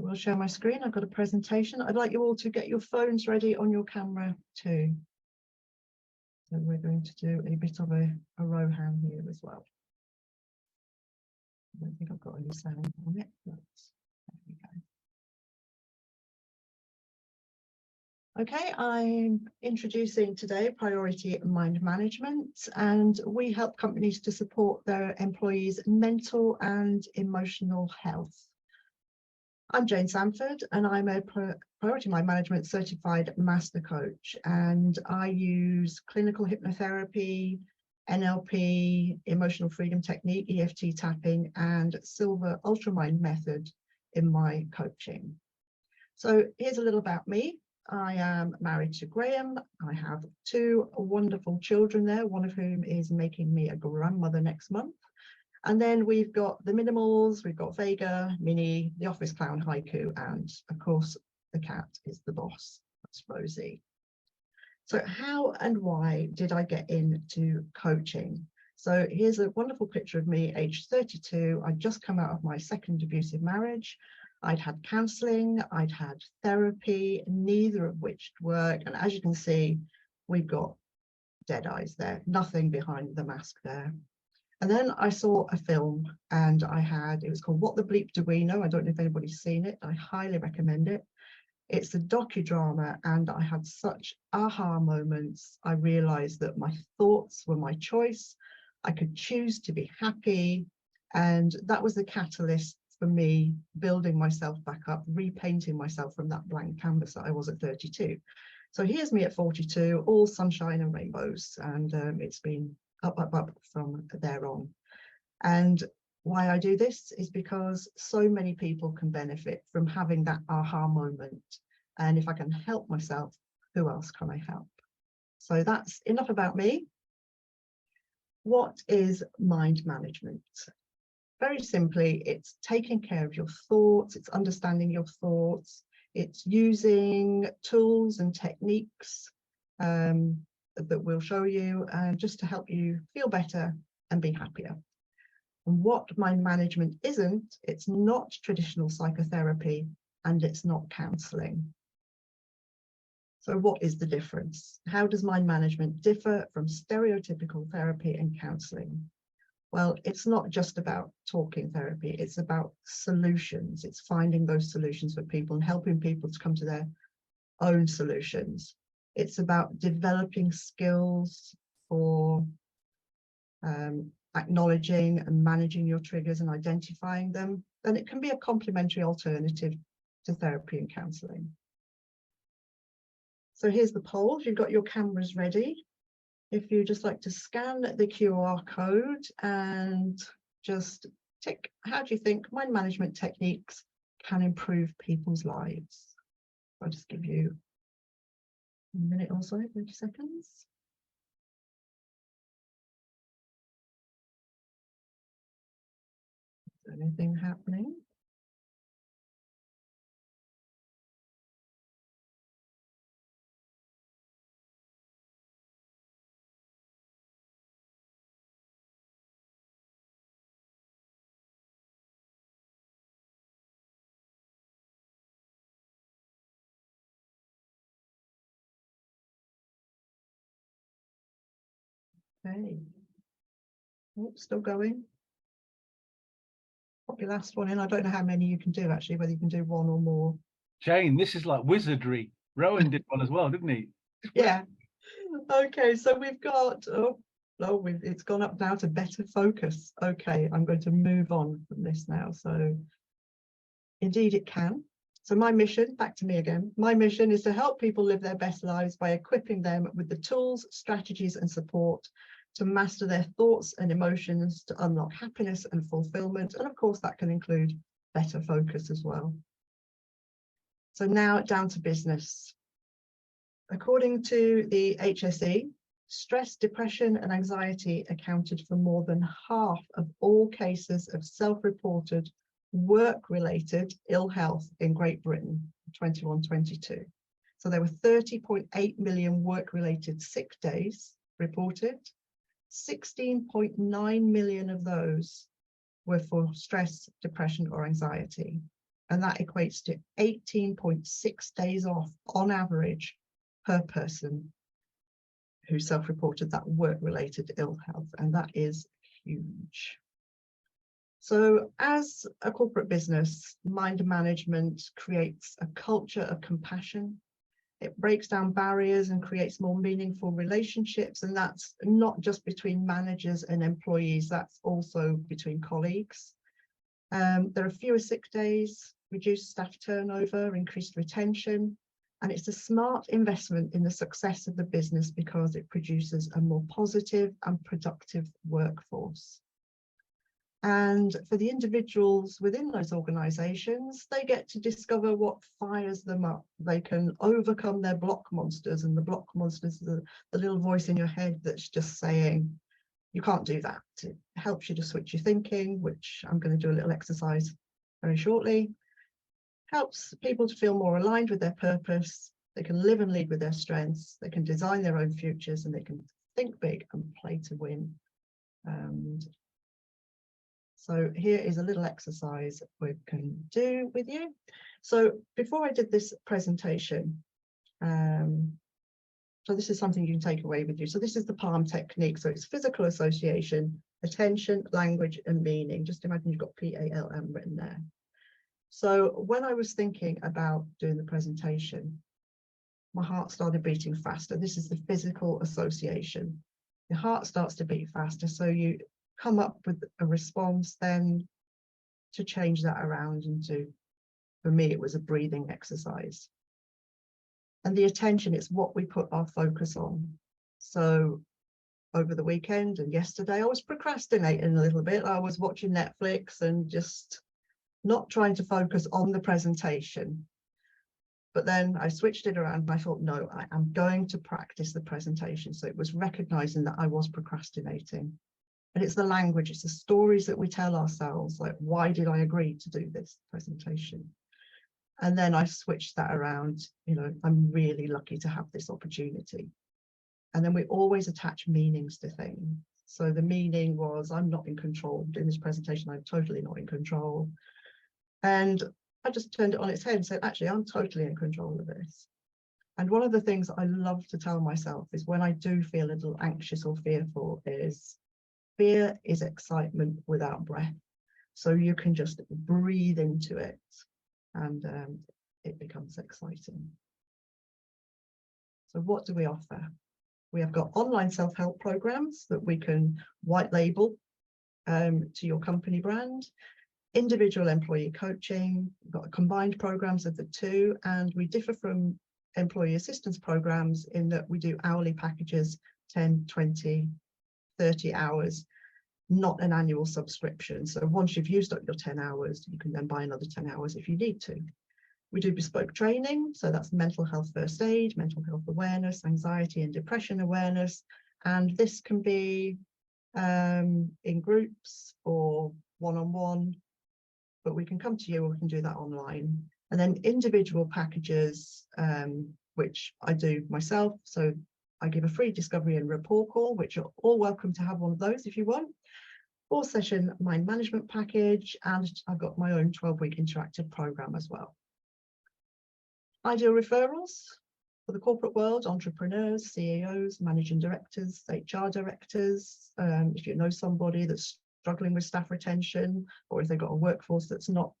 will share my screen. I've got a presentation. I'd like you all to get your phones ready on your camera too. So we're going to do a bit of a row hand here as well. I don't think I've got any sound on it, but there we go. Okay, I'm introducing today priority mind management, and we help companies to support their employees' mental and emotional health. I'm Jane Sanford, and I'm a priority mind management certified master coach, and I use clinical hypnotherapy, NLP, emotional freedom technique, EFT tapping, and silver ultramind method in my coaching. So here's a little about me. I am married to Graham. I have two wonderful children there, one of whom is making me a grandmother next month. And then we've got the Minimals, we've got Vega, Minnie, the office clown Haiku, and of course, the cat is the boss. That's Rosie. So how and why did I get into coaching? So here's a wonderful picture of me, age 32. I'd just come out of my second abusive marriage. I'd had counselling, I'd had therapy, neither of which worked. And as you can see, we've got dead eyes there, nothing behind the mask there. And then I saw a film, and it was called What the Bleep Do We Know? I don't know if anybody's seen it. I highly recommend it. It's a docudrama, and I had such aha moments. I realized that my thoughts were my choice. I could choose to be happy. And that was the catalyst for me building myself back up, repainting myself from that blank canvas that I was at 32. So here's me at 42, all sunshine and rainbows. And it's been up, up, up from there on. And why I do this is because so many people can benefit from having that aha moment. And if I can help myself, who else can I help? So that's enough about me. What is mind management? Very simply, it's taking care of your thoughts, it's understanding your thoughts, it's using tools and techniques that we'll show you just to help you feel better and be happier. And what mind management isn't, it's not traditional psychotherapy, and it's not counselling. So what is the difference? How does mind management differ from stereotypical therapy and counselling? Well, it's not just about talking therapy, it's about solutions. It's finding those solutions for people and helping people to come to their own solutions. It's about developing skills for acknowledging and managing your triggers and identifying them. And it can be a complementary alternative to therapy and counselling. So here's the poll. If you've got your cameras ready, if you just like to scan the QR code and just tick, how do you think mind management techniques can improve people's lives? I'll just give you a minute or so, 30 seconds. Is there anything happening? Okay. Oh, still going. Pop your last one in. I don't know how many you can do actually, whether you can do one or more. Jane, this is like wizardry. Rowan did one as well, didn't he? Yeah. Okay, so we've got, it's gone up now to better focus. Okay, I'm going to move on from this now. So indeed it can. So my mission, back to me again, my mission is to help people live their best lives by equipping them with the tools, strategies and support to master their thoughts and emotions, to unlock happiness and fulfillment. And of course, that can include better focus as well. So now down to business. According to the HSE, stress, depression and anxiety accounted for more than half of all cases of self-reported work-related ill health in Great Britain, 21-22. So there were 30.8 million work-related sick days reported. 16.9 million of those were for stress, depression or anxiety. And that equates to 18.6 days off on average per person who self-reported that work-related ill health. And that is huge. So as a corporate business, mind management creates a culture of compassion. It breaks down barriers and creates more meaningful relationships. And that's not just between managers and employees, that's also between colleagues. There are fewer sick days, reduced staff turnover, increased retention, and it's a smart investment in the success of the business because it produces a more positive and productive workforce. And for the individuals within those organizations, they get to discover what fires them up. They can overcome their block monsters, and the block monsters are the little voice in your head that's just saying, you can't do that. It helps you to switch your thinking, which I'm going to do a little exercise very shortly. Helps people to feel more aligned with their purpose. They can live and lead with their strengths. They can design their own futures, and they can think big and play to win. So here is a little exercise we can do with you. So before I did this presentation, so this is something you can take away with you. So this is the PALM technique. So it's physical association, attention, language, and meaning. Just imagine you've got PALM written there. So when I was thinking about doing the presentation, my heart started beating faster. This is the physical association. Your heart starts to beat faster. So you come up with a response then to change that around into, for me, it was a breathing exercise. And the attention, it's what we put our focus on. So over the weekend and yesterday, I was procrastinating a little bit. I was watching Netflix and just not trying to focus on the presentation. But then I switched it around and I thought, no, I am going to practice the presentation. So it was recognizing that I was procrastinating. And it's the language, it's the stories that we tell ourselves, like, why did I agree to do this presentation? And then I switched that around, you know, I'm really lucky to have this opportunity. And then we always attach meanings to things. So the meaning was, I'm not in control. Doing this presentation, I'm totally not in control. And I just turned it on its head and said, actually, I'm totally in control of this. And one of the things I love to tell myself is when I do feel a little anxious or fearful is, fear is excitement without breath. So you can just breathe into it and it becomes exciting. So what do we offer? We have got online self-help programs that we can white label to your company brand, individual employee coaching, we've got combined programs of the two, and we differ from employee assistance programs in that we do hourly packages, 10, 20, 30 hours, not an annual subscription. So once you've used up your 10 hours, you can then buy another 10 hours if you need to. We do bespoke training, so that's mental health first aid, mental health awareness, anxiety and depression awareness, and this can be in groups or one-on-one, but we can come to you or we can do that online. And then individual packages, which I do myself, so I give a free discovery and rapport call, which you're all welcome to have one of those if you want. 4-session mind management package, and I've got my own 12-week interactive program as well. Ideal referrals for the corporate world, entrepreneurs, CEOs, managing directors, HR directors. If you know somebody that's struggling with staff retention, or if they've got a workforce that's not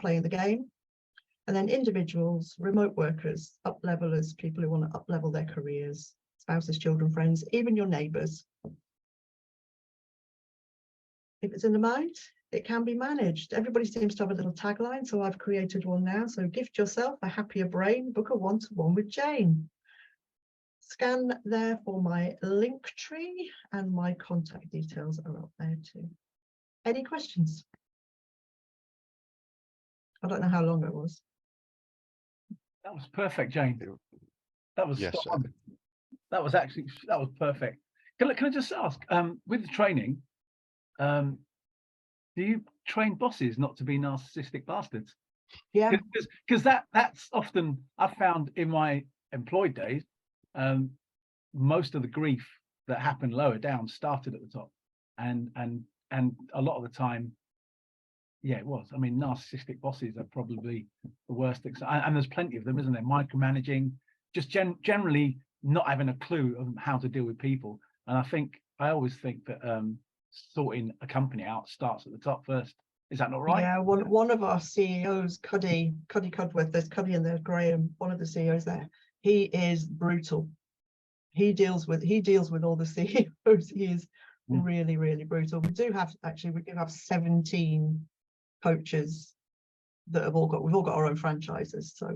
playing the game. And then individuals, remote workers, up-levelers, people who want to up-level their careers, spouses, children, friends, even your neighbours. If it's in the mind, it can be managed. Everybody seems to have a little tagline, so I've created one now. So gift yourself a happier brain, book a one-to-one with Jane. Scan there for my link tree, and my contact details are up there too. Any questions? I don't know how long it was. That was perfect, Jane. That was Yes, spot on. That was perfect. Can I just ask, with the training, do you train bosses not to be narcissistic bastards? Yeah. Because that's often, I've found in my employed days, most of the grief that happened lower down started at the top, and a lot of the time, yeah, it was. I mean, narcissistic bosses are probably the worst. And there's plenty of them, isn't there? Micromanaging, just generally not having a clue of how to deal with people. And I always think that sorting a company out starts at the top first. Is that not right? Yeah, one of our CEOs, Cuddy Cudworth, there's Cuddy and there's Graham, one of the CEOs there. He is brutal. He deals with all the CEOs. He is really, really brutal. We do have 17 coaches that we've all got our own franchises. So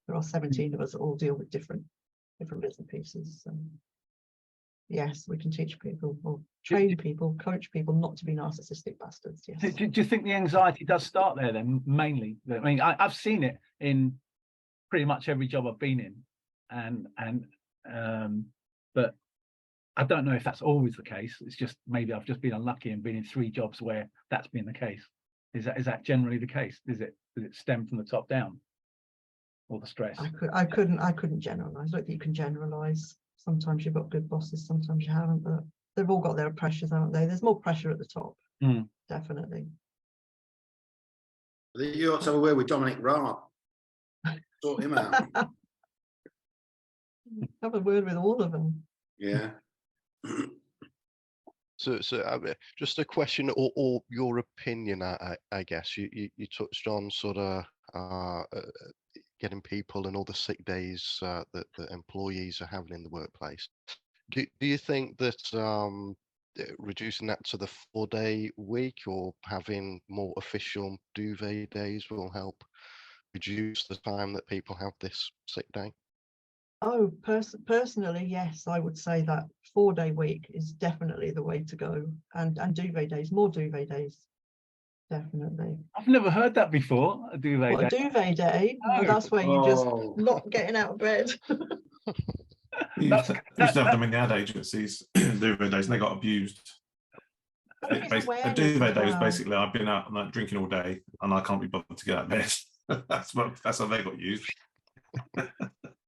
there are 17 of us that all deal with different bits and pieces. Yes, we can teach people or train people, coach people not to be narcissistic bastards. Yes. Do you think the anxiety does start there then, mainly? I mean, I've seen it in pretty much every job I've been in, but I don't know if that's always the case. It's just maybe I've just been unlucky and been in 3 jobs where that's been the case. Is that generally the case? Does it stem from the top down, or the stress? I couldn't generalize. I don't think you can generalize. Sometimes you've got good bosses, sometimes you haven't, but they've all got their pressures, haven't they? There's more pressure at the top, definitely. You ought to have a word with Dominic Raab. Sort him out. Have a word with all of them. Yeah. So just a question or your opinion, I guess. You touched on sort of getting people and all the sick days that employees are having in the workplace. Do you think that reducing that to the 4-day week or having more official duvet days will help reduce the time that people have this sick day? Oh, personally, yes, I would say that 4-day week is definitely the way to go, and duvet days, more duvet days, definitely. I've never heard that before. A duvet day. A duvet day? Well, that's where you just not getting out of bed. We used to have them in the ad agencies, duvet days, and they got abused. A duvet day was basically I've been out and drinking all day and I can't be bothered to get out of bed. that's how they got used.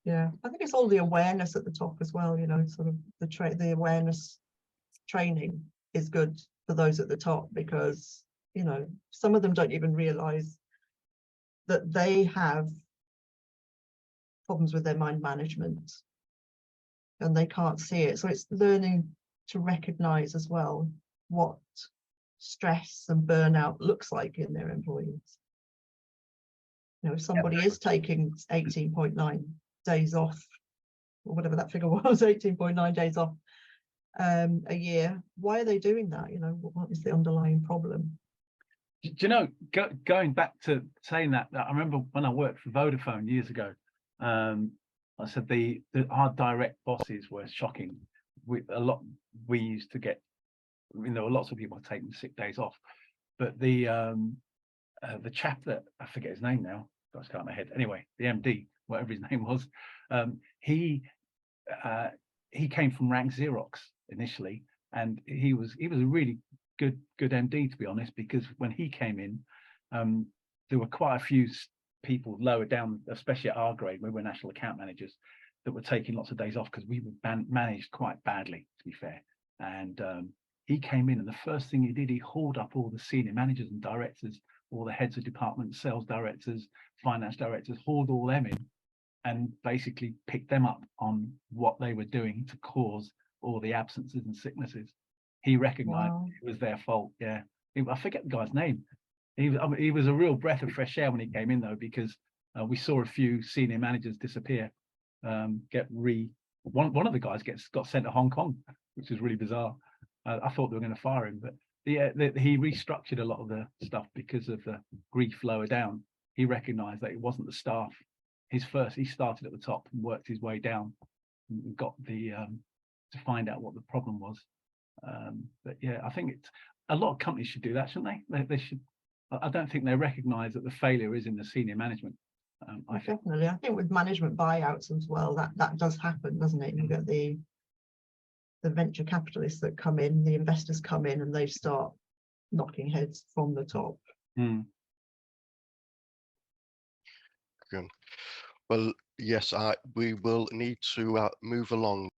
Yeah, I think it's all the awareness at the top as well. You know, sort of the awareness training is good for those at the top, because you know some of them don't even realize that they have problems with their mind management and they can't see it. So it's learning to recognize as well what stress and burnout looks like in their employees. You know, if somebody is taking 18.9 days off, or whatever that figure was, 18.9 days off a year, why are they doing that? You know, what is the underlying problem? Do you know, going back to saying that I remember when I worked for Vodafone years ago, I said our direct bosses were shocking. We used to get, there were lots of people taking sick days off, but the chap that I forget his name now, got to out of my head. Anyway, the MD, whatever his name was, he came from rank Xerox initially, and he was a really good MD, to be honest, because when he came in, there were quite a few people lower down, especially at our grade, we were national account managers, that were taking lots of days off because we were managed quite badly, to be fair. And he came in, and the first thing he did, he hauled up all the senior managers and directors, all the heads of departments, sales directors, finance directors, hauled all them in and basically picked them up on what they were doing to cause all the absences and sicknesses. He recognized it was their fault. Yeah, I forget the guy's name. He was a real breath of fresh air when he came in, though, because we saw a few senior managers disappear. One of the guys got sent to Hong Kong, which is really bizarre. I thought they were going to fire him, but he restructured a lot of the stuff because of the grief lower down. He recognized that it wasn't the staff. He started at the top and worked his way down and got to find out what the problem was. But yeah, I think a lot of companies should do that, shouldn't they? They should. I don't think they recognize that the failure is in the senior management. Definitely. I think with management buyouts as well, that does happen, doesn't it? You get the venture capitalists that come in, the investors come in, and they start knocking heads from the top. Good. Well, yes, we will need to move along.